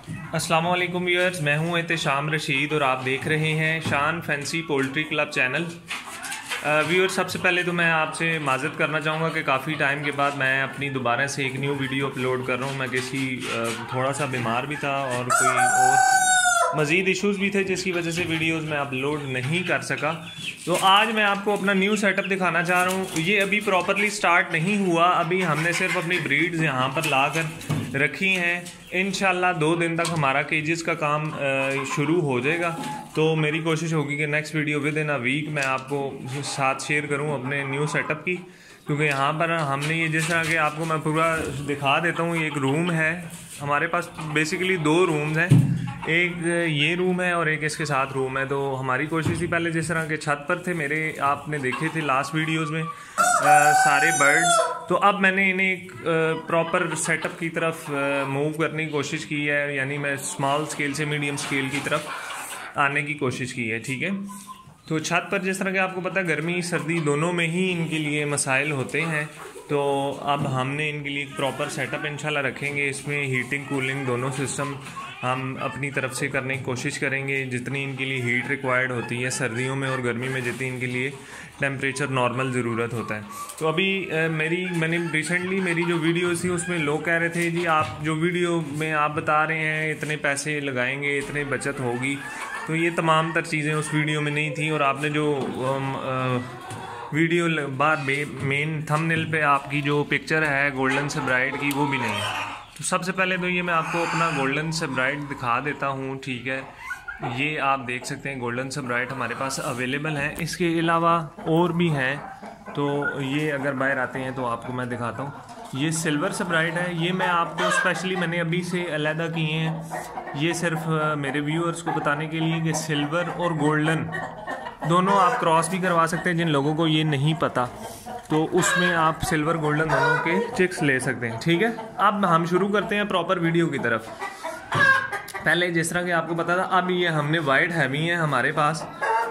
अस्सलाम वालेकुम व्यूअर्स, मैं हूं एहतेशाम रशीद और आप देख रहे हैं शान fancy poultry club channel. Viewers, सबसे पहले तो मैं आपसे माज़रत करना चाहूँगा कि काफ़ी टाइम के बाद मैं अपनी दोबारा से एक न्यू वीडियो अपलोड कर रहा हूँ। मैं थोड़ा सा बीमार भी था और कोई और मज़ीद इश्यूज़ भी थे जिसकी वजह से वीडियोस मैं अपलोड नहीं कर सका। तो आज मैं आपको अपना न्यू सेटअप दिखाना चाह रहा हूँ। ये अभी प्रॉपरली स्टार्ट नहीं हुआ, अभी हमने सिर्फ अपनी ब्रीड्स यहाँ पर ला कर रखी हैं। इंशाल्लाह 2 दिन तक हमारा केजेस का काम शुरू हो जाएगा। तो मेरी कोशिश होगी कि next video within a week मैं आपको साथ शेयर करूँ अपने न्यू सेटअप की, क्योंकि यहाँ पर हमने ये जिस तरह के आपको मैं पूरा दिखा देता हूँ। ये एक रूम है हमारे पास, बेसिकली 2 रूम्स हैं, एक ये रूम है और एक इसके साथ रूम है। तो हमारी कोशिश थी, पहले जिस तरह के छत पर थे मेरे, आपने देखे थे लास्ट वीडियोस में सारे बर्ड्स, तो अब मैंने इन्हें एक प्रॉपर सेटअप की तरफ मूव करने की कोशिश की है। यानी मैं स्मॉल स्केल से मीडियम स्केल की तरफ आने की कोशिश की है। ठीक है, तो छत पर जिस तरह के आपको पता है गर्मी सर्दी दोनों में ही इनके लिए मसाइल होते हैं। तो अब हमने इनके लिए एक प्रॉपर सेटअप इंशाल्लाह रखेंगे। इसमें हीटिंग कूलिंग दोनों सिस्टम हम अपनी तरफ से करने की कोशिश करेंगे। जितनी इनके लिए हीट रिक्वायर्ड होती है सर्दियों में और गर्मी में, जितनी इनके लिए टेम्परेचर नॉर्मल ज़रूरत होता है। तो अभी मैंने रिसेंटली मेरी जो वीडियो थी उसमें लोग कह रहे थे, जी आप जो वीडियो में आप बता रहे हैं इतने पैसे लगाएंगे, इतने बचत होगी, तो ये तमाम तर चीज़ें उस वीडियो में नहीं थी। और आपने जो वीडियो मेन थंबनेल पे आपकी जो पिक्चर है गोल्डन से ब्राइट की, वो भी नहीं है। तो सबसे पहले तो ये मैं आपको अपना गोल्डन से ब्राइट दिखा देता हूँ। ठीक है, ये आप देख सकते हैं गोल्डन से ब्राइट हमारे पास अवेलेबल है। इसके अलावा और भी हैं, तो ये अगर बाहर आते हैं तो आपको मैं दिखाता हूँ। ये सिल्वर से ब्राइट है, ये मैं आपको स्पेशली मैंने अभी से अलहदा किए हैं। ये सिर्फ मेरे व्यूअर्स को बताने के लिए कि सिल्वर और गोल्डन दोनों आप क्रॉस भी करवा सकते हैं। जिन लोगों को ये नहीं पता तो उसमें आप सिल्वर गोल्डन दोनों के चिक्स ले सकते हैं। ठीक है, अब हम शुरू करते हैं प्रॉपर वीडियो की तरफ। पहले जिस तरह के आपको पता था, अब ये हमने वाइट हैवी है हमारे पास।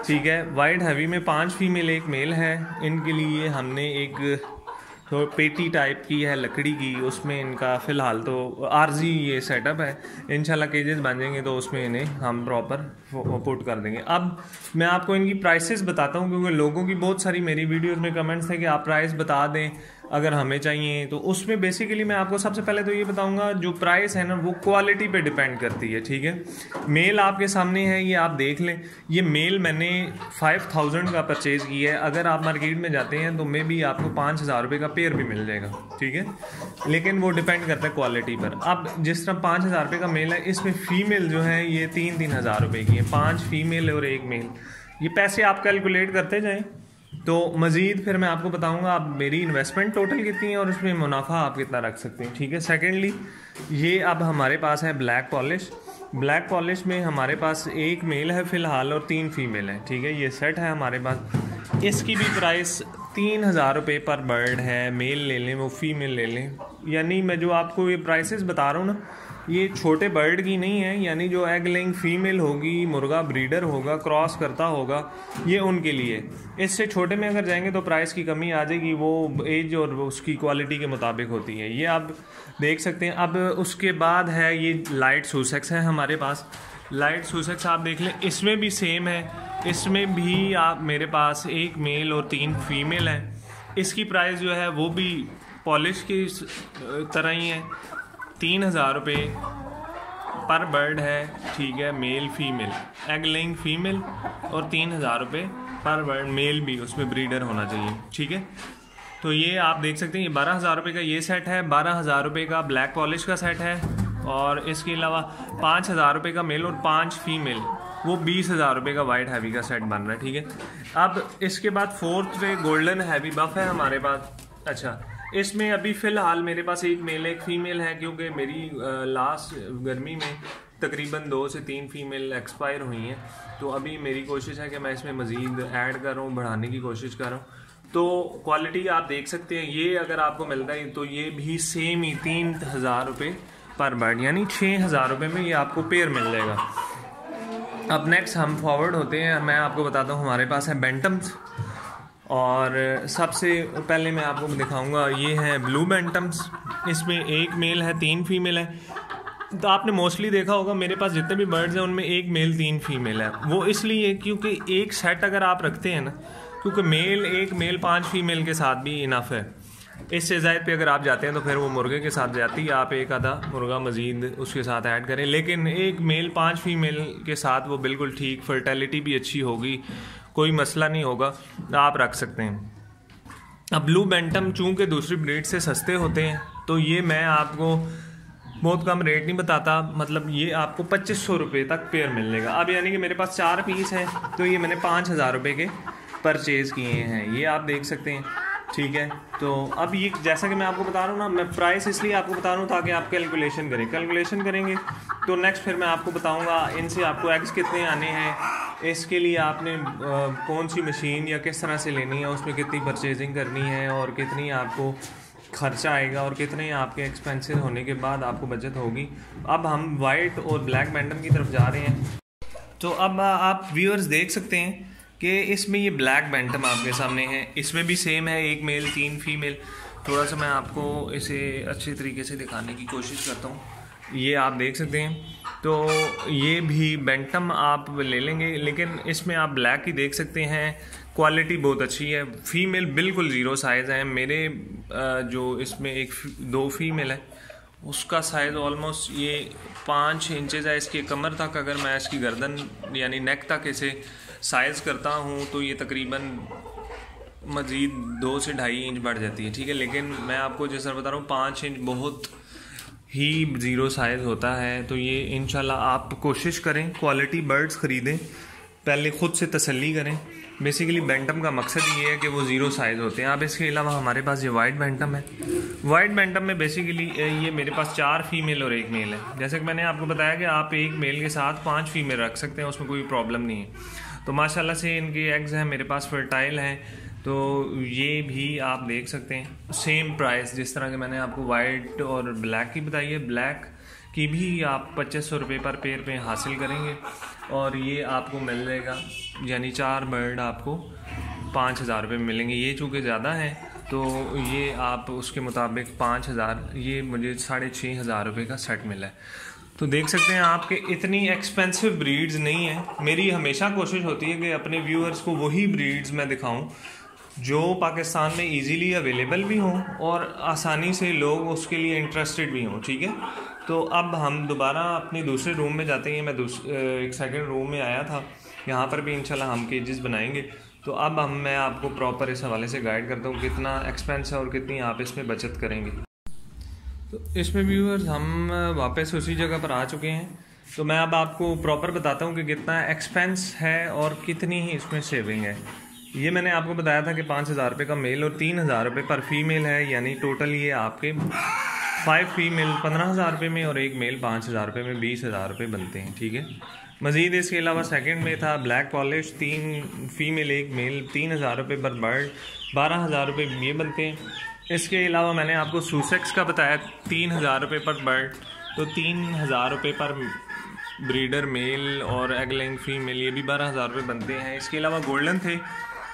ठीक है, वाइट हैवी में 5 फीमेल 1 मेल है। इनके लिए हमने एक तो पेटी टाइप की है लकड़ी की, उसमें इनका फ़िलहाल तो आरजी ये सेटअप है। इंशाल्लाह केजेस बन जाएंगे तो उसमें इन्हें हम प्रॉपर पुट कर देंगे। अब मैं आपको इनकी प्राइसेस बताता हूँ, क्योंकि लोगों की बहुत सारी मेरी वीडियोस में कमेंट्स थे कि आप प्राइस बता दें अगर हमें चाहिए। तो उसमें बेसिकली मैं आपको सबसे पहले तो ये बताऊंगा, जो प्राइस है ना वो क्वालिटी पे डिपेंड करती है। ठीक है, मेल आपके सामने है, ये आप देख लें। ये मेल मैंने 5000 का परचेज़ किया है। अगर आप मार्केट में जाते हैं तो मे भी आपको 5000 रुपये का पेयर भी मिल जाएगा। ठीक है, लेकिन वो डिपेंड करता है क्वालिटी पर। अब जिस तरह 5000 रुपये का मेल है, इसमें फ़ीमेल जो है ये 3-3 हज़ार रुपये की है। 5 फीमेल और 1 मेल। ये पैसे आप कैलकुलेट करते जाएँ तो मज़ीद फिर मैं आपको बताऊंगा आप मेरी इन्वेस्टमेंट टोटल कितनी है और उसमें मुनाफा आप कितना रख सकते हैं। ठीक है, सेकेंडली ये अब हमारे पास है ब्लैक पॉलिश। ब्लैक पॉलिश में हमारे पास 1 मेल है फ़िलहाल और 3 फीमेल है। ठीक है, ये सेट है हमारे पास। इसकी भी प्राइस 3000 रुपये पर बर्ड है। मेल ले लें वो फीमेल ले लें, यानी मैं जो आपको ये प्राइसेस बता रहा हूँ ना, ये छोटे बर्ड की नहीं है। यानी जो एग लेइंग फीमेल होगी, मुर्गा ब्रीडर होगा, क्रॉस करता होगा, ये उनके लिए। इससे छोटे में अगर जाएंगे तो प्राइस की कमी आ जाएगी, वो एज और उसकी क्वालिटी के मुताबिक होती है। ये आप देख सकते हैं। अब उसके बाद है ये लाइट सुसेक्स है हमारे पास। लाइट सुसेक्स आप देख लें, इसमें भी सेम है। इसमें भी आप मेरे पास 1 मेल और 3 फीमेल हैं। इसकी प्राइस जो है वो भी पॉलिश की तरह ही है, 3000 रुपये पर बर्ड है। ठीक है, male female egg laying female और 3000 रुपये पर बर्ड मेल भी, उसमें ब्रीडर होना चाहिए। ठीक है, तो ये आप देख सकते हैं। ये 12000 रुपये का ये सेट है, 12000 रुपये का ब्लैक पॉलिश का सेट है, और इसके अलावा 5000 रुपये का मेल और 5 फीमेल, वो 20000 रुपये का वाइट हैवी का सेट बन रहा है। ठीक है, अब इसके बाद 4th पे गोल्डन हैवी बफ है हमारे पास। अच्छा, इसमें अभी फ़िलहाल मेरे पास 1 मेल 1 फीमेल है, क्योंकि मेरी लास्ट गर्मी में तकरीबन 2 से 3 फीमेल एक्सपायर हुई हैं। तो अभी मेरी कोशिश है कि मैं इसमें मज़ीद ऐड कर रहा हूँ, बढ़ाने की कोशिश कर रहा हूँ। तो क्वालिटी आप देख सकते हैं। ये अगर आपको मिलता है तो ये भी सेम ही 3000 रुपये पर बर्ड, यानी 6000 रुपये में ये आपको पेयर मिल जाएगा। अब नेक्स्ट हम फॉरवर्ड होते हैं। मैं आपको बताता हूँ हमारे पास है बेंटम्स, और सबसे पहले मैं आपको दिखाऊंगा ये है ब्लू बेंटम्स। इसमें 1 मेल है 3 फीमेल है। तो आपने मोस्टली देखा होगा मेरे पास जितने भी बर्ड्स हैं उनमें एक मेल 3 फीमेल है। वो इसलिए क्योंकि एक सेट अगर आप रखते हैं ना, क्योंकि एक मेल 5 फीमेल के साथ भी इनफ है। इससे ज़ायद पे अगर आप जाते हैं तो फिर वो मुर्गे के साथ जाती है, आप एक आधा मुर्गा मज़ीद उसके साथ ऐड करें। लेकिन एक मेल 5 फीमेल के साथ वो बिल्कुल ठीक, फर्टिलिटी भी अच्छी होगी, कोई मसला नहीं होगा, आप रख सकते हैं। अब ब्लू बैंटम चूँकि दूसरी ब्रीड से सस्ते होते हैं तो ये मैं आपको बहुत कम रेट नहीं बताता, मतलब ये आपको 2500 रुपये तक पेयर मिलेगा। अब यानी कि मेरे पास 4 पीस हैं तो ये मैंने 5000 रुपये के परचेज़ किए हैं, ये आप देख सकते हैं, ठीक है। तो अब ये जैसा कि मैं आपको बता रहा हूँ ना, मैं प्राइस इसलिए आपको बता रहा हूँ ताकि आप कैलकुलेशन करेंगे तो नेक्स्ट फिर मैं आपको बताऊँगा इनसे आपको एग्स कितने आने हैं, इसके लिए आपने कौन सी मशीन या किस तरह से लेनी है, उसमें कितनी परचेजिंग करनी है और कितनी आपको खर्चा आएगा और कितने आपके एक्सपेंसिव होने के बाद आपको बचत होगी। अब हम वाइट और ब्लैक बैंटम की तरफ जा रहे हैं। तो अब आप व्यूअर्स देख सकते हैं कि इसमें ये ब्लैक बैंटम आपके सामने है, इसमें भी सेम है, एक मेल 3 फीमेल। थोड़ा सा मैं आपको इसे अच्छे तरीके से दिखाने की कोशिश करता हूँ, ये आप देख सकते हैं। तो ये भी बैंटम आप ले लेंगे, लेकिन इसमें आप ब्लैक ही देख सकते हैं, क्वालिटी बहुत अच्छी है। फीमेल बिल्कुल ज़ीरो साइज़ है, मेरे जो इसमें 2 फीमेल है उसका साइज़ ऑलमोस्ट ये 5 इंचज़ है इसके कमर तक। अगर मैं इसकी गर्दन यानी नेक तक इसे साइज़ करता हूँ तो ये तकरीबन मज़ीद 2 से 2.5 इंच बढ़ जाती है, ठीक है। लेकिन मैं आपको जैसा बता रहा हूँ 5 इंच बहुत ही ज़ीरो साइज़ होता है। तो ये इंशाल्लाह आप कोशिश करें, क्वालिटी बर्ड्स ख़रीदें, पहले ख़ुद से तसल्ली करें। बेसिकली बैंटम का मकसद ये है कि वो ज़ीरो साइज़ होते हैं। अब इसके अलावा हमारे पास ये वाइट बैंटम है। वाइट बैंटम में बेसिकली ये मेरे पास 4 फीमेल और 1 मेल है। जैसे कि मैंने आपको बताया कि आप 1 मेल के साथ 5 फीमेल रख सकते हैं, उसमें कोई प्रॉब्लम नहीं है। तो माशाल्लाह से इनके एग्स हैं मेरे पास, फर्टाइल हैं। तो ये भी आप देख सकते हैं, सेम प्राइस जिस तरह के मैंने आपको वाइट और ब्लैक की बताई है, ब्लैक की भी आप 2500 रुपये पर पेयर पे हासिल करेंगे और ये आपको मिल जाएगा, यानी 4 बर्ड आपको 5000 रुपये में मिलेंगे। ये चूँकि ज़्यादा है तो ये आप उसके मुताबिक 5000, ये मुझे 6500 रुपये का सेट मिला है। तो देख सकते हैं आपके इतनी एक्सपेंसिव ब्रीड्स नहीं है। मेरी हमेशा कोशिश होती है कि अपने व्यूअर्स को वही ब्रीड्स मैं दिखाऊं जो पाकिस्तान में इजीली अवेलेबल भी हों और आसानी से लोग उसके लिए इंटरेस्टेड भी हों, ठीक है। तो अब हम दोबारा अपने दूसरे रूम में जाते हैं। मैं एक सेकंड रूम में आया था, यहाँ पर भी इंशाल्लाह हम केजेस बनाएंगे। तो अब मैं आपको प्रॉपर इस हवाले से गाइड करता हूँ कितना एक्सपेंस है और कितनी आप इसमें बचत करेंगे। तो इसमें व्यूअर्स हम वापस उसी जगह पर आ चुके हैं। तो मैं अब आपको प्रॉपर बताता हूँ कि कितना एक्सपेंस है और कितनी ही इसमें सेविंग है। ये मैंने आपको बताया था कि 5000 रुपये का मेल और 3000 रुपये पर फीमेल है, यानी टोटल ये आपके 5 फीमेल 15000 रुपये में और 1 मेल 5000 रुपये में 20000 रुपये बनते हैं, ठीक है। मज़ीद इसके अलावा सेकंड में था ब्लैक पॉलिश, 3 फीमेल 1 मेल, 3000 रुपये पर बर्ड, 12000 रुपये ये बनते हैं। इसके अलावा मैंने आपको सुसेक्स का बताया 3000 रुपये पर बर्ड, तो 3000 रुपये पर ब्रीडर मेल और एगलेइंग फीमेल, ये भी 12000 रुपये बनते हैं। इसके अलावा गोल्डन थे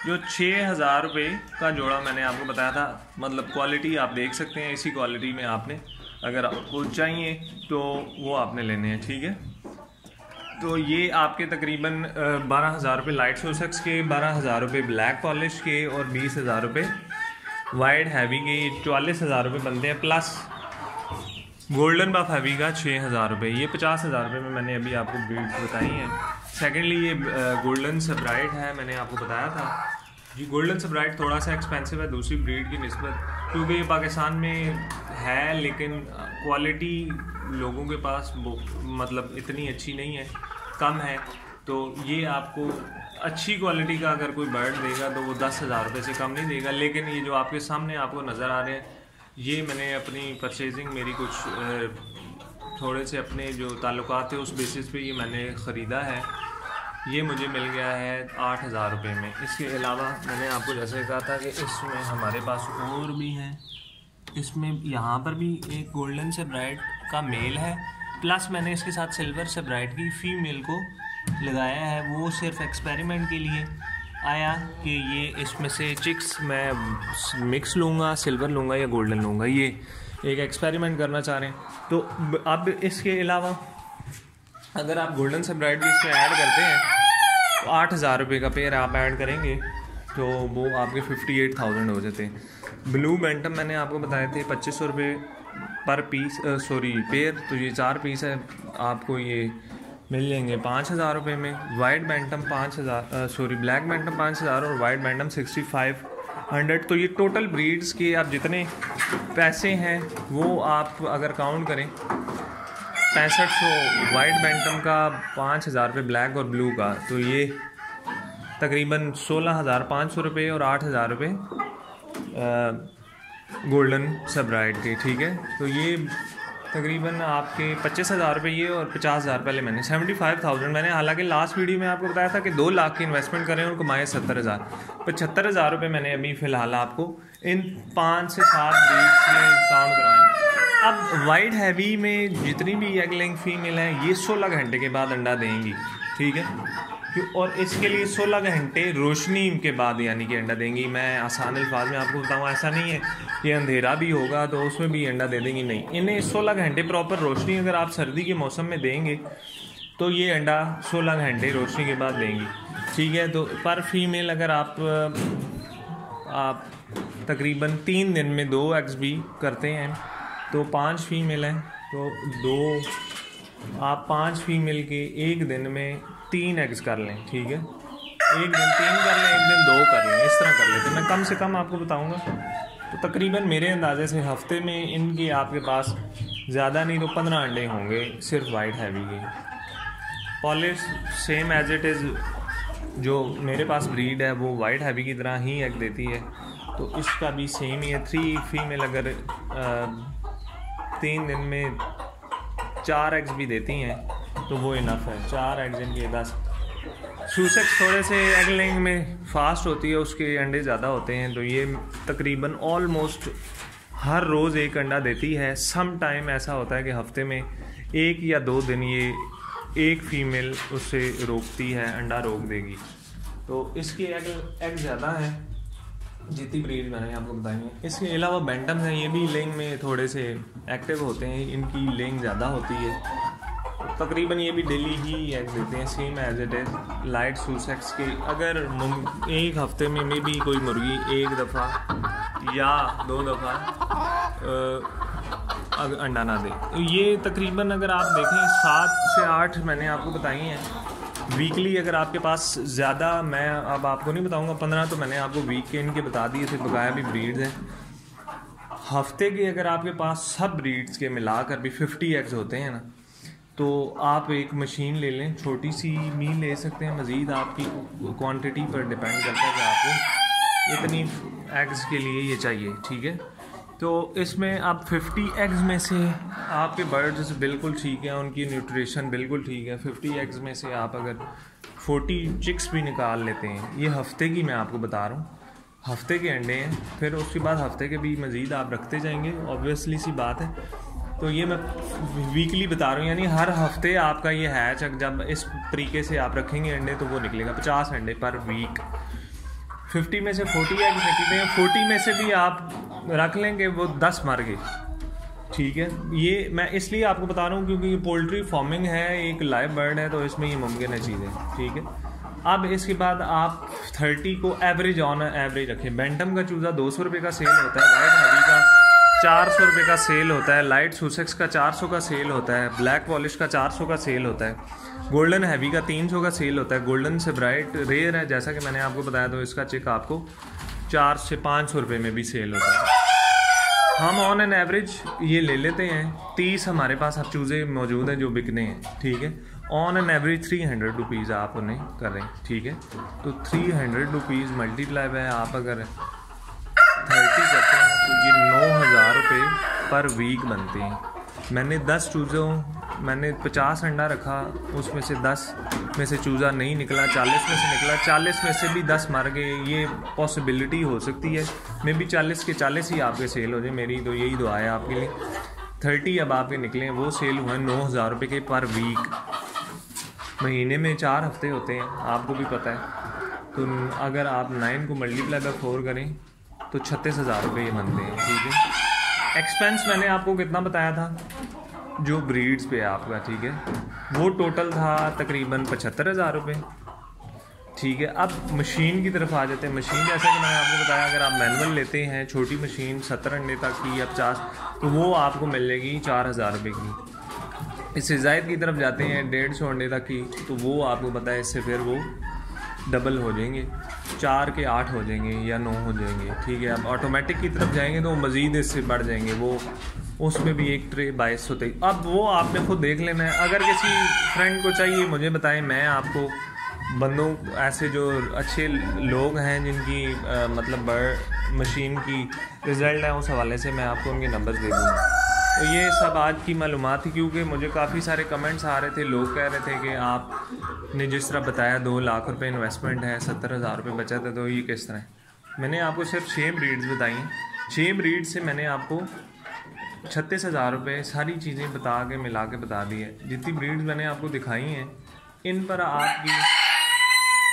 जो 6000 रुपये का जोड़ा मैंने आपको बताया था। मतलब क्वालिटी आप देख सकते हैं, इसी क्वालिटी में आपने अगर आपको चाहिए तो वो आपने लेने हैं, ठीक है। तो ये आपके तकरीबन 12000 रुपये लाइट सुसेक्स के, 12000 रुपये ब्लैक पॉलिश के और 20000 रुपये वाइड हैवी के, 44000 रुपये बनते हैं। प्लस गोल्डन बफ हैवी का 6000 रुपये, ये 50000 रुपये में मैंने अभी आपको ब्रीड्स बताई हैं। सेकेंडली ये गोल्डन सेब्राइट है, मैंने आपको बताया था जी। गोल्डन सेब्राइट थोड़ा सा एक्सपेंसिव है दूसरी ब्रीड की निस्बत, क्योंकि ये पाकिस्तान में है लेकिन क्वालिटी लोगों के पास मतलब इतनी अच्छी नहीं है, कम है। तो ये आपको अच्छी क्वालिटी का अगर कोई बर्ड देगा तो वो 10,000 रुपये से कम नहीं देगा। लेकिन ये जो आपके सामने आपको नज़र आ रहे हैं, ये मैंने अपनी परचेजिंग मेरी कुछ थोड़े से अपने जो ताल्लुकात थे उस बेसिस पे ये मैंने ख़रीदा है। ये मुझे मिल गया है 8000 रुपये में। इसके अलावा मैंने आपको जैसे कहा था कि इसमें हमारे पास और भी हैं, इसमें यहाँ पर भी एक गोल्डन सेब्राइट का मेल है, प्लस मैंने इसके साथ सिल्वर सेब्राइट की फ़ीमेल को लगाया है। वो सिर्फ एक्सपेरिमेंट के लिए आया कि ये इसमें से चिक्स मैं मिक्स लूँगा, सिल्वर लूँगा या गोल्डन लूँगा। ये एक एक्सपेरिमेंट करना चाह रहे हैं। तो अब इसके अलावा अगर आप गोल्डन से ब्राइड भी इसमें ऐड करते हैं तो 8,000 रुपये का पेयर आप ऐड करेंगे तो वो आपके 58,000 हो जाते हैं। ब्लू बैंटम मैंने आपको बताए थे 2500 रुपये पर पीस, पेयर। तो ये 4 पीस है, आपको ये मिल जाएंगे 5,000 रुपये में। वाइट बैंटम 5,000, ब्लैक बैंटम 5,000 और वाइट बैंटम 6,500। तो ये टोटल ब्रीड्स के आप जितने पैसे हैं वो आप अगर काउंट करें 6500 वाइट बैंटम का, 5,000 रुपये ब्लैक और ब्लू का, तो ये तकरीबन 16,500 रुपये और 8,000 रुपये गोल्डन सबराइड के, ठीक है। तो ये तकरीबन आपके 25,000 रुपये ये और 50,000 पहले मैंने 75,000 मैंने, हालांकि लास्ट वीडियो में आपको बताया था कि 2 लाख की इन्वेस्टमेंट करें और कमाए 70,000। 75,000 रुपये मैंने अभी फ़िलहाल आपको इन 5 से 7 ब्रीड्स में काउंट करवाएं। अब वाइट हैवी में जितनी भी एग लेइंग फीमेल हैं ये 16 घंटे के बाद अंडा देंगी, ठीक है। और इसके लिए 16 घंटे रोशनी के बाद यानी कि अंडा देंगी। मैं आसान अल्फाज में आपको बताऊँ, ऐसा नहीं है कि अंधेरा भी होगा तो उसमें भी अंडा दे देंगी, नहीं। इन्हें 16 घंटे प्रॉपर रोशनी अगर आप सर्दी के मौसम में देंगे तो ये अंडा 16 घंटे रोशनी के बाद देंगी, ठीक है। तो पर फीमेल अगर आप तकरीबन 3 दिन में 2 एग्स भी करते हैं तो 5 फीमेल हैं तो 5 फीमेल के एक दिन में 3 एग्स कर लें, ठीक है। एक दिन 3 कर लें, एक दिन 2 कर लें, इस तरह कर लेते। मैं कम से कम आपको बताऊंगा तो तकरीबन मेरे अंदाजे से हफ्ते में इनके आपके पास ज़्यादा नहीं तो 15 अंडे होंगे सिर्फ वाइट हैवी के। Polish same as it is जो मेरे पास ब्रीड है वो वाइट हैवी की तरह ही एग देती है, तो इसका भी सेम ही है। 3 फीमेल अगर 3 दिन में 4 एग्स भी देती हैं तो वो इनफ है। 4 एग्स इनके 10। सूसेक्स थोड़े से एग लेइंग में फास्ट होती है, उसके अंडे ज़्यादा होते हैं, तो ये तकरीबन ऑलमोस्ट हर रोज़ एक अंडा देती है। सम टाइम ऐसा होता है कि हफ्ते में 1 या 2 दिन ये एक फीमेल उससे रोकती है, अंडा रोक देगी। तो इसके एग ज़्यादा हैं जितनी ब्रीड मैंने आपको बताई है। इसके अलावा बैंटम हैं, ये भी लेइंग में थोड़े से एक्टिव होते हैं, इनकी लेइंग ज़्यादा होती है। तकरीबन ये भी डेली ही एग देते हैं same as it is light Sussex के। अगर एक हफ्ते में भी कोई मुर्गी 1 दफ़ा या 2 दफ़ा अगर अंडा ना दे, ये तकरीबन अगर आप देखें 7 से 8 मैंने आपको बताई हैं वीकली। अगर आपके पास ज़्यादा, मैं अब आपको नहीं बताऊंगा 15 तो मैंने आपको वीक के इनके बता दिए थे, बकाया भी ब्रीड्स हैं। हफ्ते के अगर आपके पास सब ब्रीड्स के मिलाकर भी 50 एग्स होते हैं ना, तो आप एक मशीन ले लें, छोटी सी मील ले सकते हैं। मज़ीद आपकी क्वांटिटी पर डिपेंड करता है कि आपको इतनी एग्स के लिए ये चाहिए, ठीक है। तो इसमें आप 50 एग्स में से आपके बर्ड्स बिल्कुल ठीक है, उनकी न्यूट्रिशन बिल्कुल ठीक है। 50 एग्स में से आप अगर 40 चिक्स भी निकाल लेते हैं, ये हफ्ते की मैं आपको बता रहा हूँ, हफ्ते के अंडे हैं। फिर उसके बाद हफ्ते के भी मज़ीद आप रखते जाएंगे, ऑब्वियसली सी बात है। तो ये मैं वीकली बता रहा हूँ, यानी हर हफ्ते आपका ये हैच जब इस तरीके से आप रखेंगे अंडे तो वो निकलेगा 50 अंडे पर वीक। 50 में से 40 एग्स निकलते हैं, 40 में से भी आप रख लेंगे वो 10 मर गए, ठीक है। ये मैं इसलिए आपको बता रहा हूँ क्योंकि पोल्ट्री फार्मिंग है, एक लाइव बर्ड है, तो इसमें ये मुमकिन है चीज़ें, ठीक है। अब इसके बाद आप 30 को एवरेज ऑन एवरेज रखें। बैंटम का चूज़ा 200 रुपये का सेल होता है, वाइट हैवी का 400 रुपये का सेल होता है, लाइट सूसेक्स का 400 का सेल होता है, ब्लैक पॉलिश का 400 का सेल होता है, गोल्डन हैवी का 300 का सेल होता है। गोल्डन से ब्राइट रेयर है जैसा कि मैंने आपको बताया, तो इसका चिक आपको 400 से 500 रुपये में भी सेल होता है। हम ऑन एन एवरेज ये ले लेते हैं 30 हमारे पास अब चूज़े मौजूद हैं जो बिकने हैं, ठीक है। ऑन एन एवरेज 300 रुपीज़ आप उन्हें कर रहे हैं, ठीक है। तो 300 रुपीज़ मल्टीप्लाई बाय आप अगर 30 करते हैं तो ये 9,000 रुपये पर वीक बनते हैं। मैंने 10 चूज़ों, मैंने 50 अंडा रखा, उसमें से 10 में से चूज़ा नहीं निकला, 40 में से निकला, 40 में से भी 10 मर गए। ये पॉसिबिलिटी हो सकती है, मे बी 40 के 40 ही आपके सेल हो जाए। मेरी तो यही दुआ है आपके लिए। 30 अब आपके निकले, वो सेल हुए 9,000 रुपये के पर वीक। महीने में 4 हफ्ते होते हैं, आपको भी पता है। तो अगर आप 9 को मल्टीप्लाई बाय 4 करें तो 36,000 रुपये ये बनते हैं, ठीक है। एक्सपेंस मैंने आपको कितना बताया था जो ब्रीड्स पे है आपका, ठीक है, वो टोटल था तकरीबन 75,000 रुपये, ठीक है। अब मशीन की तरफ आ जाते हैं। मशीन जैसे कि मैंने आपको बताया, अगर आप मैनुअल लेते हैं छोटी मशीन 70 अंडे तक की या 50, तो वो आपको मिल जाएगी 4,000 रुपये की। इससे ज़ायद की तरफ जाते हैं 150 अंडे तक की, तो वो आपको पता है इससे फिर वो डबल हो जाएंगे, 4 के 8 हो जाएंगे या 9 हो जाएंगे, ठीक है। अब ऑटोमेटिक की तरफ जाएंगे तो मज़ीद इससे बढ़ जाएंगे, वो उसमें भी एक ट्रे 22 होते ही। अब वो आपने खुद देख लेना है। अगर किसी फ्रेंड को चाहिए मुझे बताएं, मैं आपको बंदों ऐसे जो अच्छे लोग हैं जिनकी मतलब बर्ड मशीन की रिज़ल्ट है, उस हवाले से मैं आपको उनके नंबर दे दूँगा। तो ये सब आज की मालूमात थी, क्योंकि मुझे काफ़ी सारे कमेंट्स आ रहे थे, लोग कह रहे थे कि आपने जिस तरह बताया 2 लाख रुपए इन्वेस्टमेंट है, 70,000 रुपये बचत है, तो ये किस तरह है। मैंने आपको सिर्फ 6 ब्रीड्स बताई हैं। 6 ब्रीड से मैंने आपको 36,000 रुपये सारी चीज़ें बता के मिला के बता दी है। जितनी ब्रीड्स मैंने आपको दिखाई हैं, इन पर आपकी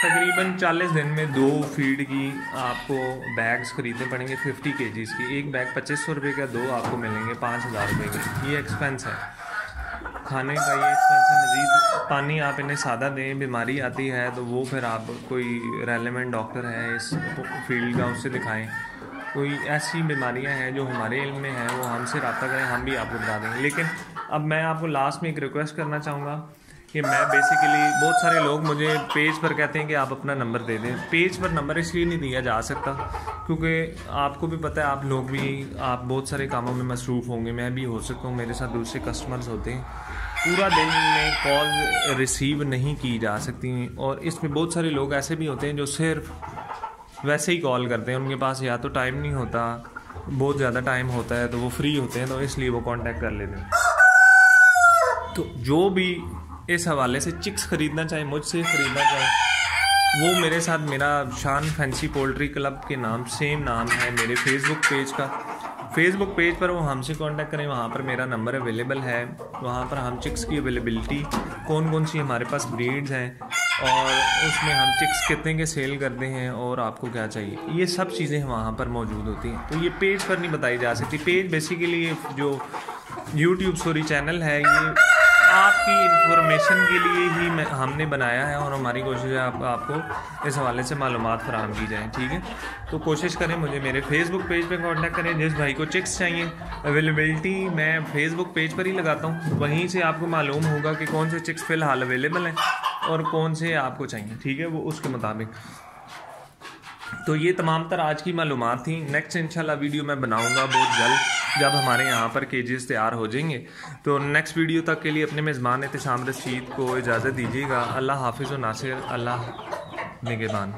तकरीबन 40 दिन में 2 फीड की आपको बैग्स खरीदने पड़ेंगे 50 kgs की। एक बैग 2500 रुपये का, 2 आपको मिलेंगे 5,000 रुपये के। ये एक्सपेंस है, खाने का ये एक्सपेंस है। मज़ीद पानी आप इन्हें सादा दें, बीमारी आती है तो वो फिर आप कोई रेलेवेंट डॉक्टर है इस फील्ड का, उससे दिखाएं। कोई ऐसी बीमारियां हैं जो हमारे इल्म में हैं, वो हमसे रब्ता करें, हम भी आपको बता देंगे। लेकिन अब मैं आपको लास्ट में एक रिक्वेस्ट करना चाहूँगा कि मैं बेसिकली, बहुत सारे लोग मुझे पेज पर कहते हैं कि आप अपना नंबर दे दें। पेज पर नंबर इसलिए नहीं दिया जा सकता क्योंकि आपको भी पता है, आप लोग भी, आप बहुत सारे कामों में मसरूफ़ होंगे, मैं भी हो सकता हूँ, मेरे साथ दूसरे कस्टमर्स होते हैं, पूरा दिन में कॉल रिसीव नहीं की जा सकती। और इसमें बहुत सारे लोग ऐसे भी होते हैं जो सिर्फ वैसे ही कॉल करते हैं, उनके पास या तो टाइम नहीं होता, बहुत ज़्यादा टाइम होता है तो वो फ्री होते हैं, तो इसलिए वो कांटेक्ट कर लेते हैं। तो जो भी इस हवाले से चिक्स ख़रीदना चाहे, मुझसे ख़रीदना चाहे, वो मेरे साथ, मेरा शान फैंसी पोल्ट्री क्लब के नाम, सेम नाम है मेरे फेसबुक पेज का। फेसबुक पेज पर वो हमसे कांटेक्ट करें, वहाँ पर मेरा नंबर अवेलेबल है। वहाँ पर हम चिक्स की अवेलेबिलिटी, कौन कौन सी हमारे पास ब्रीड्स हैं और उसमें हम चिक्स कितने के सेल करते हैं और आपको क्या चाहिए, ये सब चीज़ें वहाँ पर मौजूद होती हैं। तो ये पेज पर नहीं बताई जा सकती। पेज बेसिकली ये जो यूट्यूब स्टोरी चैनल है, ये आपकी इंफॉर्मेशन के लिए ही हमने बनाया है और हमारी कोशिश है आपको इस हवाले से मालूमात फराहम की जाए, ठीक है। तो कोशिश करें, मुझे मेरे फेसबुक पेज पे कांटेक्ट करें। जिस भाई को चिक्स चाहिए, अवेलेबिलिटी मैं फेसबुक पेज पर ही लगाता हूँ, वहीं से आपको मालूम होगा कि कौन से चिक्स फ़िलहाल अवेलेबल हैं और कौन से आपको चाहिए, ठीक है, वो उसके मुताबिक। तो ये तमाम तर आज की मालूमात थी। नेक्स्ट इंशाल्लाह वीडियो मैं बनाऊंगा बहुत जल्द, जब हमारे यहाँ पर केजेस तैयार हो जाएंगे। तो नेक्स्ट वीडियो तक के लिए अपने मेज़बान एहतिसाम रशीद को इजाज़त दीजिएगा। अल्लाह हाफिज़ व नासिर, अल्लाह निगहबान।